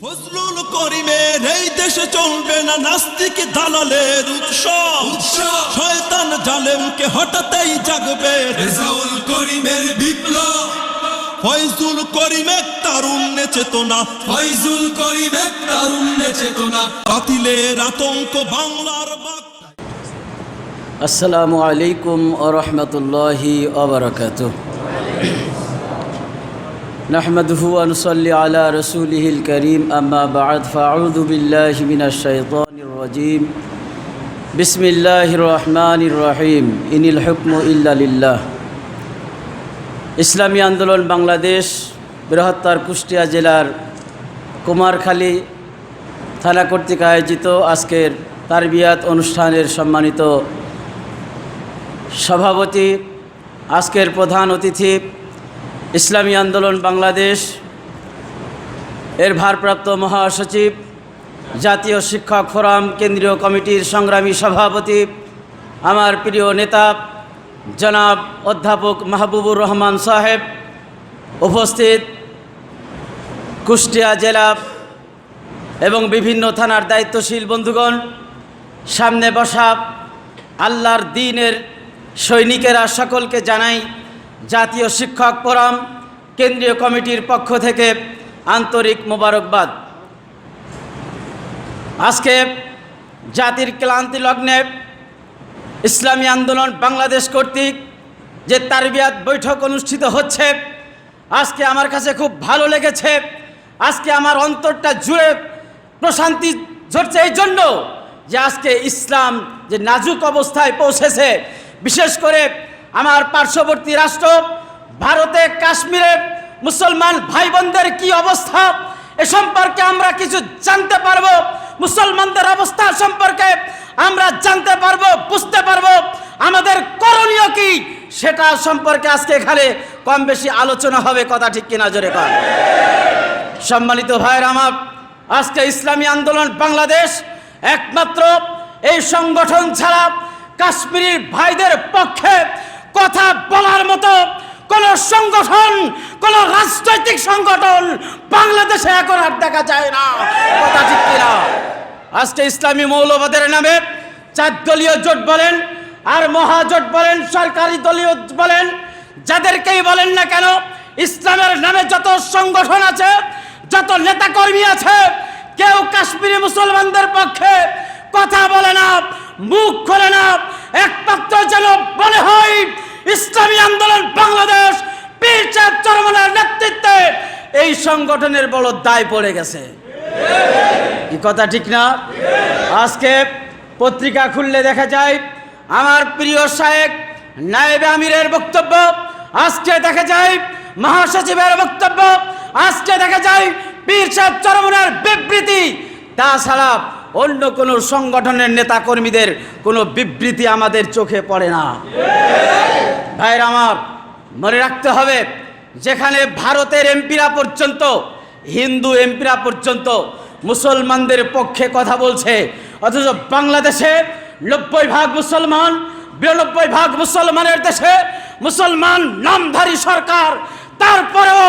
ফজলুল করিমের এই দেশে চলবে না নাস্তিক দালালের উৎসব। শয়তান জালেমকে হঠাতেই জাগবে রেজাউল করিমের বিপ্লব। ফয়জুল করিমের তারুণ্যে চেতনা, ফয়জুল করিমের তারুণ্যে চেতনা। বাতিলের আতঙ্ক বাংলার বাক। আসসালামু আলাইকুম ওয়া রাহমাতুল্লাহি ওয়া বারাকাতুহু। নাহমাদুহু ওয়া নুসাল্লি আলা রাসূলিহিল কারীম, আম্মা বা'দ, ফাআউযু বিল্লাহি মিনাশ শাইতানির রাজীম। বিসমিল্লাহির রহমানির রহিম। ইনিল হুকমু ইল্লা লিল্লাহ। ইসলামী আন্দোলন বাংলাদেশ বৃহত্তর কুষ্টিয়া জেলার কুমারখালী থানা কর্তৃক আয়োজিত আজকের তারবিয়াত অনুষ্ঠানের সম্মানিত সভাপতি, আজকের প্রধান অতিথি, ইসলামী আন্দোলন বাংলাদেশ এর ভারপ্রাপ্ত মহাসচিব, জাতীয় শিক্ষক ফোরাম কেন্দ্রীয় কমিটির সংগ্রামী সভাপতি, আমার প্রিয় নেতা জনাব অধ্যাপক মাহবুবুর রহমান সাহেব, উপস্থিত কুষ্টিয়া জেলা এবং বিভিন্ন থানার দায়িত্বশীল বন্ধুগণ, সামনে বসা আল্লাহর দ্বীনের সৈনিকেরা, সকলকে জানাই জাতীয় শিক্ষক ফোরাম কেন্দ্রীয় কমিটির পক্ষ থেকে আন্তরিক মোবারকবাদ। আজকে জাতির ক্লান্তি লগ্নে ইসলামী আন্দোলন বাংলাদেশ কর্তৃক যে তারবিয়াত বৈঠক অনুষ্ঠিত হচ্ছে, আজকে আমার কাছে খুব ভালো লেগেছে। আজকে আমার অন্তরটা জুড়ে প্রশান্তি ঝরছে এই জন্য যে আজকে ইসলাম যে নাজুক অবস্থায় পৌঁছেছে, বিশেষ করে আমার পার্শ্ববর্তী রাষ্ট্র ভারতে কাশ্মীরে মুসলমান ভাই বোনদের কী অবস্থা, এ সম্পর্কে আমরা কিছু জানতে পারবো। মুসলমানদের অবস্থা সম্পর্কে আমরা জানতে পারবো, বুঝতে পারবো আমাদের করণীয় কি, সেটা সম্পর্কে আজকে এখানে কম বেশি আলোচনা হবে। কথা ঠিক কিনা জোরে কর। সম্মানিত ভাইয়েরা আমার, আজকে ইসলামী আন্দোলন বাংলাদেশ একমাত্র এই সংগঠন ছাড়া কাশ্মীরি ভাইদের পক্ষে কথা বলার মতো কোন সংগঠন, কোন রাজনৈতিক সংগঠন বাংলাদেশে এখন আর দেখা যায় না। কথা ঠিক কিনা? আজকে ইসলামী মৌলবাদের নামে 4 দলীয় জোট বলেন আর মহাজোট বলেন, সরকারি দলীয় বলেন, যাদেরকেই বলেন না কেন, ইসলামের নামে যত সংগঠন আছে, যত নেতাকর্মী আছে, কেউ কাশ্মীরি মুসলমানদের পক্ষে কথা বলে না, মুখ খোলে না। একমাত্র যেন মনে হয় ইসলামী আন্দোলন বাংলাদেশ পীর সাহেব চরমনের নেতৃত্বে এই সংগঠনের বড় দায় পড়ে গেছে। কি কথা ঠিক না? আজকে পত্রিকা খুললে দেখা যায় আমার প্রিয় শায়েখ নায়েবে আমিরের বক্তব্য, আজকে দেখা যায় মহাসচিবের বক্তব্য, আজকে দেখা যায় পীর সাহেব চরমনের বিবৃতি। তাছাড়া অন্য কোনো সংগঠনের নেতা কর্মীদের কোনো বিবৃতি আমাদের চোখে পড়ে না। ভাইরা আমার, মনে রাখতে হবে, যেখানে ভারতের এমপিরা পর্যন্ত, হিন্দু এমপিরা পর্যন্ত মুসলমানদের পক্ষে কথা বলছে, অথচ বাংলাদেশে 90% মুসলমান, 92% মুসলমানের দেশে মুসলমান নামধারী সরকার, তারপরেও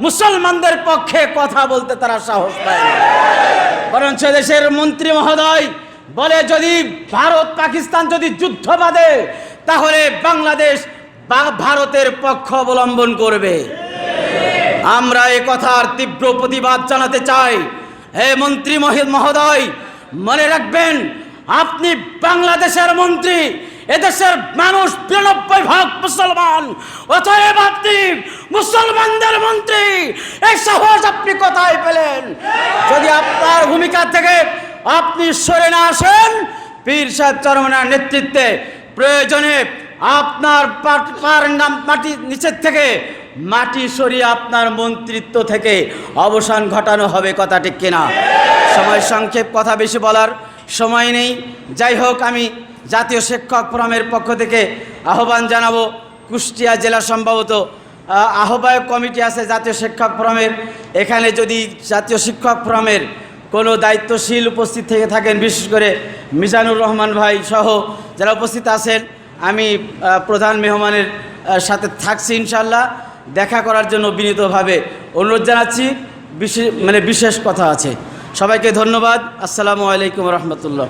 মুসলমানদের পক্ষে কথা বলতে তারা সাহস পায় না। বরঞ্চ দেশের মন্ত্রী মহোদয় বলে, যদি ভারত পাকিস্তান যদি যুদ্ধ বাঁধে তাহলে বাংলাদেশ ভারতের পক্ষ অবলম্বন করবে। আমরা এ কথার তীব্র প্রতিবাদ জানাতে চাই। হে মন্ত্রী মহোদয়, মনে রাখবেন, আপনি বাংলাদেশের মন্ত্রী, এদেশের মানুষ 92% মুসলমান, অতএব আপনি মুসলমানদের মন্ত্রী। এই সাহস আপনি কোথায় পেলেন? যদি আপনার ভূমিকা থেকে আপনি সরে না আসেন, পীর সাহেব চরমনের নেতৃত্বে প্রয়োজনে আপনার মাটি নিচের থেকে মাটি সরিয়ে আপনার মন্ত্রিত্ব থেকে অবসান ঘটানো হবে। কথা ঠিক কিনা? সময় সংক্ষেপ, কথা বেশি বলার সময় নেই। যাই হোক, আমি জাতীয় শিক্ষক ফোরামের পক্ষ থেকে আহ্বান জানাবো, কুষ্টিয়া জেলা সম্ভবত আহ্বায়ক কমিটি আছে জাতীয় শিক্ষক ফোরামের, এখানে যদি জাতীয় শিক্ষক ফোরামের কোনো দায়িত্বশীল উপস্থিত থেকে থাকেন, বিশেষ করে মিজানুর রহমান ভাই সহ যারা উপস্থিত আছেন, আমি প্রধান মেহমানের সাথে থাকছি ইনশাল্লাহ। দেখা করার জন্য বিনীতভাবে অনুরোধ জানাচ্ছি। বিশেষ কথা আছে। সবাইকে ধন্যবাদ। আসসালামু আলাইকুম রহমতুল্লাহ।